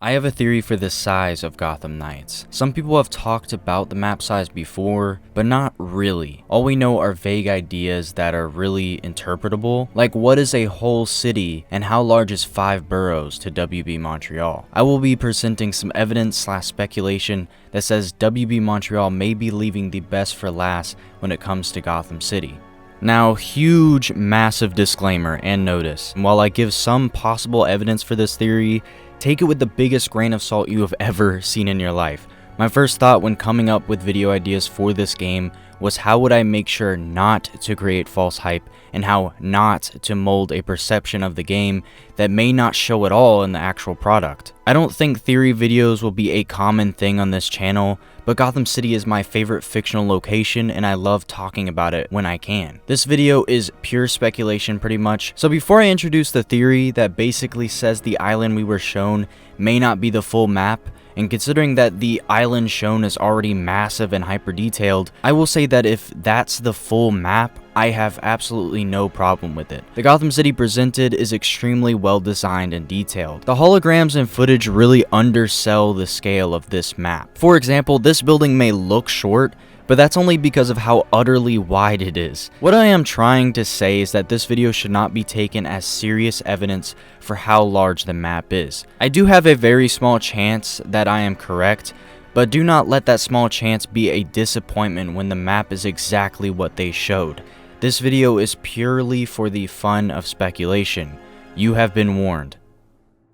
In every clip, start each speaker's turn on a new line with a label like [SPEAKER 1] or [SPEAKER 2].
[SPEAKER 1] I have a theory for the size of Gotham Knights. Some people have talked about the map size before, but not really. All we know are vague ideas that are really interpretable, like what is a whole city and how large is 5 boroughs to WB Montreal. I will be presenting some evidence / speculation that says WB Montreal may be leaving the best for last when it comes to Gotham City. Now, huge, massive disclaimer and notice. While I give some possible evidence for this theory, take it with the biggest grain of salt you have ever seen in your life. My first thought when coming up with video ideas for this game was how would I make sure not to create false hype and how not to mold a perception of the game that may not show at all in the actual product. I don't think theory videos will be a common thing on this channel, but Gotham City is my favorite fictional location and I love talking about it when I can. This video is pure speculation pretty much, so before I introduce the theory that basically says the island we were shown may not be the full map, and considering that the island shown is already massive and hyper detailed, I will say that if that's the full map, I have absolutely no problem with it. The Gotham City presented is extremely well designed and detailed. The holograms and footage really undersell the scale of this map. For example, this building may look short, but that's only because of how utterly wide it is. What I am trying to say is that this video should not be taken as serious evidence for how large the map is. I do have a very small chance that I am correct, but do not let that small chance be a disappointment when the map is exactly what they showed. This video is purely for the fun of speculation. You have been warned.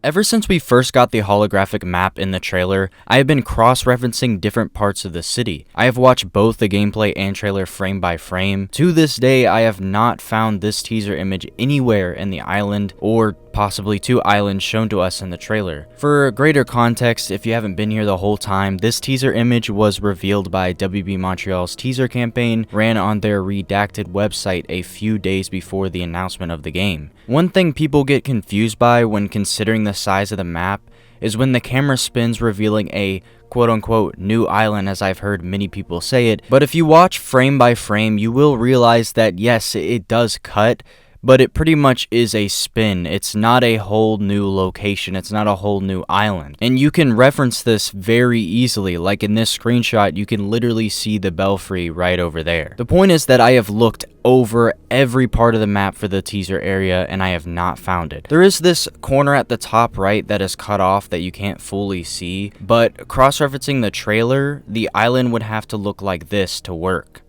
[SPEAKER 1] Ever since we first got the holographic map in the trailer, I have been cross-referencing different parts of the city. I have watched both the gameplay and trailer frame by frame. To this day, I have not found this teaser image anywhere in the island or possibly 2 islands shown to us in the trailer. For greater context, if you haven't been here the whole time, this teaser image was revealed by WB Montreal's teaser campaign, ran on their redacted website a few days before the announcement of the game. One thing people get confused by when considering the size of the map is when the camera spins revealing a quote-unquote new island, as I've heard many people say it, but if you watch frame by frame, you will realize that yes, it does cut, but it pretty much is a spin. It's not a whole new location. It's not a whole new island. And you can reference this very easily. Like in this screenshot, you can literally see the belfry right over there. The point is that I have looked over every part of the map for the teaser area and I have not found it. There is this corner at the top right that is cut off that you can't fully see, but cross-referencing the trailer, the island would have to look like this to work.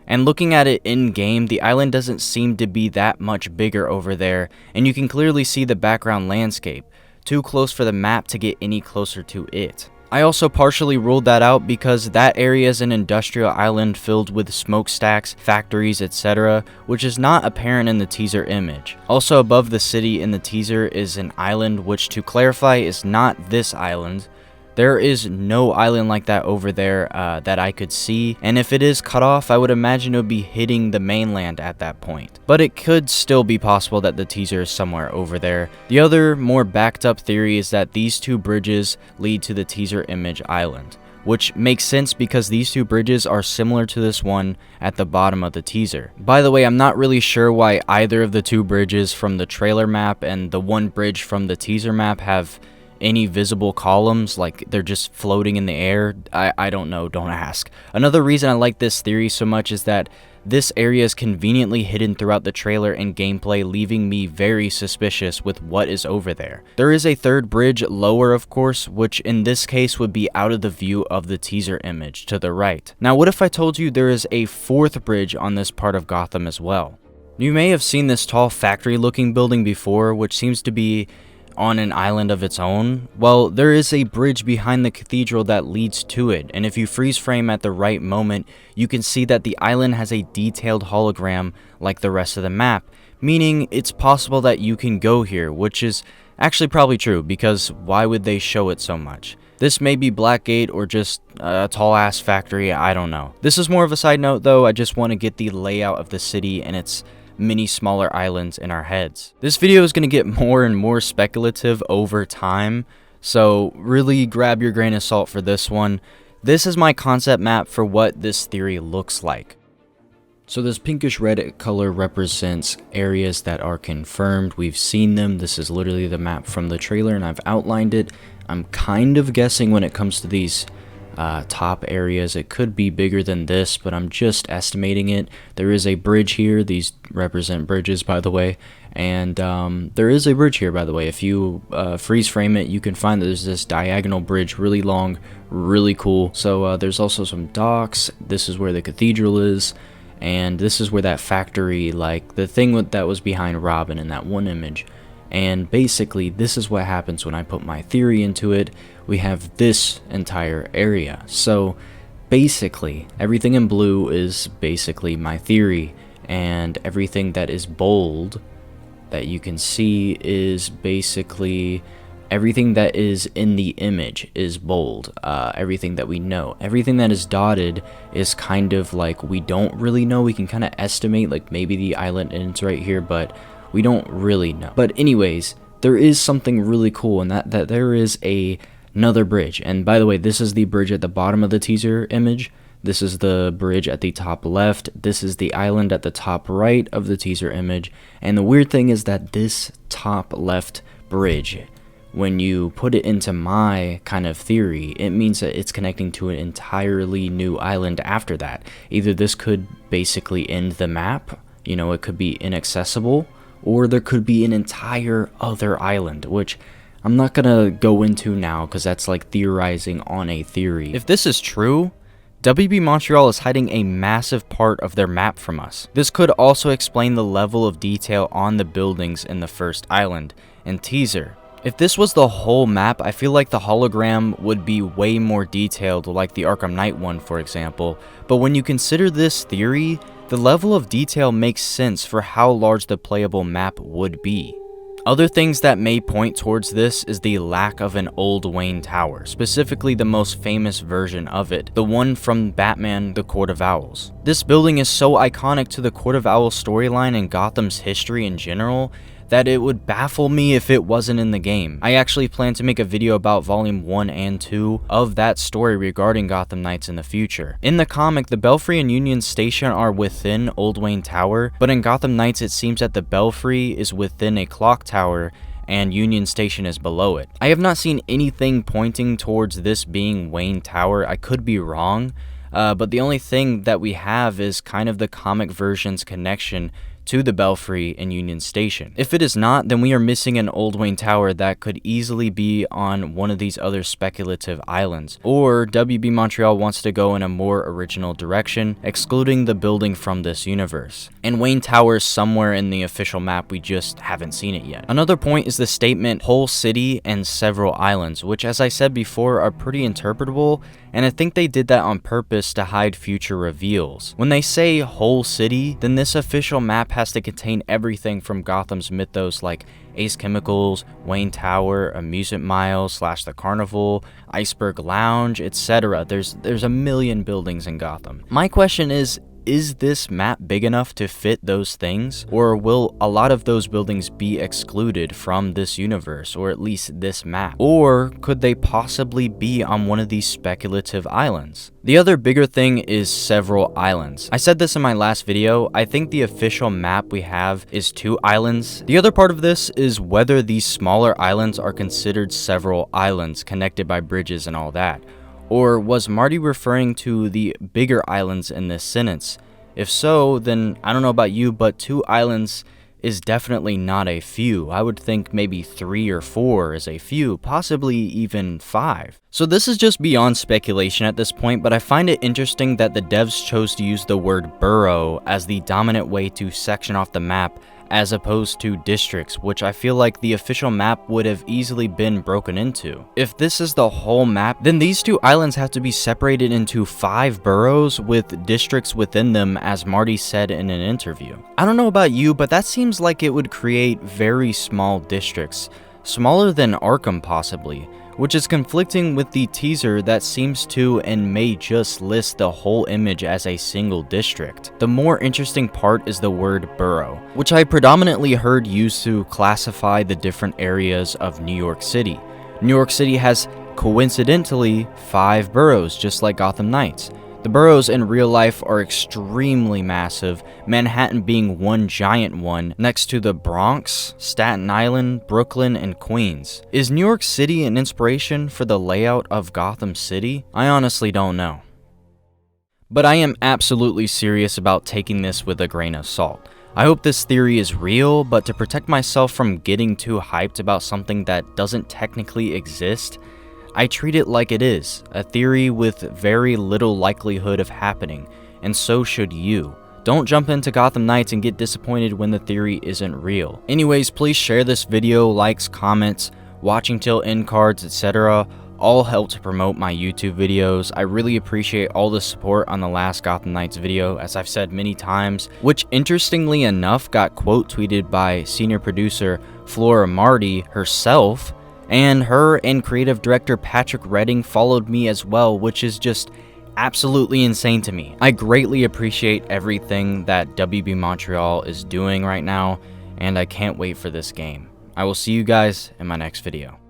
[SPEAKER 1] And looking at it in-game, the island doesn't seem to be that much bigger over there, and you can clearly see the background landscape, too close for the map to get any closer to it. I also partially ruled that out because that area is an industrial island filled with smokestacks, factories, etc., which is not apparent in the teaser image. Also above the city in the teaser is an island which, to clarify, is not this island. There is no island like that over there that I could see, and if it is cut off, I would imagine it would be hitting the mainland at that point. But it could still be possible that the teaser is somewhere over there. The other, more backed up theory is that these 2 bridges lead to the teaser image island, which makes sense because these 2 bridges are similar to this one at the bottom of the teaser. By the way, I'm not really sure why either of the 2 bridges from the trailer map and the one bridge from the teaser map have any visible columns, like they're just floating in the air. I don't know, don't ask. Another reason I like this theory so much is that this area is conveniently hidden throughout the trailer and gameplay, leaving me very suspicious with what is over there. There is a 3rd bridge lower, of course, which in this case would be out of the view of the teaser image to the right. Now, what if I told you there is a 4th bridge on this part of Gotham as well? You may have seen this tall factory-looking building before, which seems to be on an island of its own. Well, there is a bridge behind the cathedral that leads to it, and if you freeze frame at the right moment, you can see that the island has a detailed hologram like the rest of the map, meaning it's possible that you can go here, which is actually probably true, because why would they show it so much? This may be Blackgate or just a tall ass factory, I don't know. This is more of a side note though, I just want to get the layout of the city and its many smaller islands in our heads. This video is going to get more and more speculative over time, so really grab your grain of salt for this one. This is my concept map for what this theory looks like. So this pinkish red color represents areas that are confirmed. We've seen them. This is literally the map from the trailer and I've outlined it. I'm kind of guessing when it comes to these top areas, it could be bigger than this, but I'm just estimating it. There is a bridge here. These represent bridges, by the way. And there is a bridge here, by the way. If you freeze frame it, you can find that there's this diagonal bridge, really long, really cool. So there's also some docks. This is where the cathedral is. And this is where that factory, like the thing that was behind Robin in that one image. And basically, this is what happens when I put my theory into it. We have this entire area. So basically, everything in blue is basically my theory. And everything that is bold that you can see is basically everything that is in the image is bold. Everything that we know. Everything that is dotted is kind of like we don't really know. We can kind of estimate, like maybe the island ends right here, but we don't really know. But anyways, there is something really cool, and that there is another bridge. And by the way, this is the bridge at the bottom of the teaser image. This is the bridge at the top left. This is the island at the top right of the teaser image. And the weird thing is that this top left bridge, when you put it into my kind of theory, it means that it's connecting to an entirely new island after that. Either this could basically end the map, you know, it could be inaccessible, or there could be an entire other island, which I'm not gonna go into now because that's like theorizing on a theory. If this is true, WB Montreal is hiding a massive part of their map from us. This could also explain the level of detail on the buildings in the first island and teaser. If this was the whole map, I feel like the hologram would be way more detailed, like the Arkham Knight one, for example. But when you consider this theory, the level of detail makes sense for how large the playable map would be. Other things that may point towards this is the lack of an old Wayne Tower, specifically the most famous version of it, the one from Batman: The Court of Owls. This building is so iconic to the Court of Owls storyline and Gotham's history in general that it would baffle me if it wasn't in the game. I actually plan to make a video about Volume 1 and 2 of that story regarding Gotham Knights in the future. In the comic, the Belfry and Union Station are within Old Wayne Tower, but in Gotham Knights it seems that the Belfry is within a clock tower and Union Station is below it. I have not seen anything pointing towards this being Wayne Tower. I could be wrong, but the only thing that we have is kind of the comic version's connection to the Belfry and Union Station. If it is not, then we are missing an Old Wayne Tower that could easily be on one of these other speculative islands. Or WB Montreal wants to go in a more original direction, excluding the building from this universe. And Wayne Tower is somewhere in the official map, we just haven't seen it yet. Another point is the statement whole city and several islands, which as I said before are pretty interpretable, and I think they did that on purpose to hide future reveals. When they say whole city, then this official map has to contain everything from Gotham's mythos like Ace Chemicals, Wayne Tower, Amusement Mile / the Carnival, Iceberg Lounge, etc. There's a million buildings in Gotham. My question is this map big enough to fit those things? Or will a lot of those buildings be excluded from this universe, or at least this map? Or could they possibly be on one of these speculative islands? The other bigger thing is several islands. I said this in my last video, I think the official map we have is 2 islands. The other part of this is whether these smaller islands are considered several islands connected by bridges and all that. Or was Marty referring to the bigger islands in this sentence? If so, then I don't know about you, but 2 islands is definitely not a few. I would think maybe 3 or 4 is a few, possibly even 5. So this is just beyond speculation at this point, but I find it interesting that the devs chose to use the word borough as the dominant way to section off the map as opposed to districts, which I feel like the official map would have easily been broken into. If this is the whole map, then these 2 islands have to be separated into 5 boroughs with districts within them, as Marty said in an interview. I don't know about you, but that seems like it would create very small districts, smaller than Arkham possibly, which is conflicting with the teaser that seems to and may just list the whole image as a single district. The more interesting part is the word borough, which I predominantly heard used to classify the different areas of New York City. New York City has coincidentally 5 boroughs, just like Gotham Knights. The boroughs in real life are extremely massive, Manhattan being one giant one next to the Bronx, Staten Island, Brooklyn, and Queens. Is New York City an inspiration for the layout of Gotham City? I honestly don't know. But I am absolutely serious about taking this with a grain of salt. I hope this theory is real, but to protect myself from getting too hyped about something that doesn't technically exist, I treat it like it is, a theory with very little likelihood of happening, and so should you. Don't jump into Gotham Knights and get disappointed when the theory isn't real. Anyways, please share this video, likes, comments, watching till end cards, etc. all help to promote my YouTube videos. I really appreciate all the support on the last Gotham Knights video, as I've said many times, which interestingly enough got quote tweeted by senior producer Flora Marty herself, and her and creative director Patrick Redding followed me as well, which is just absolutely insane to me. I greatly appreciate everything that WB Montreal is doing right now, and I can't wait for this game. I will see you guys in my next video.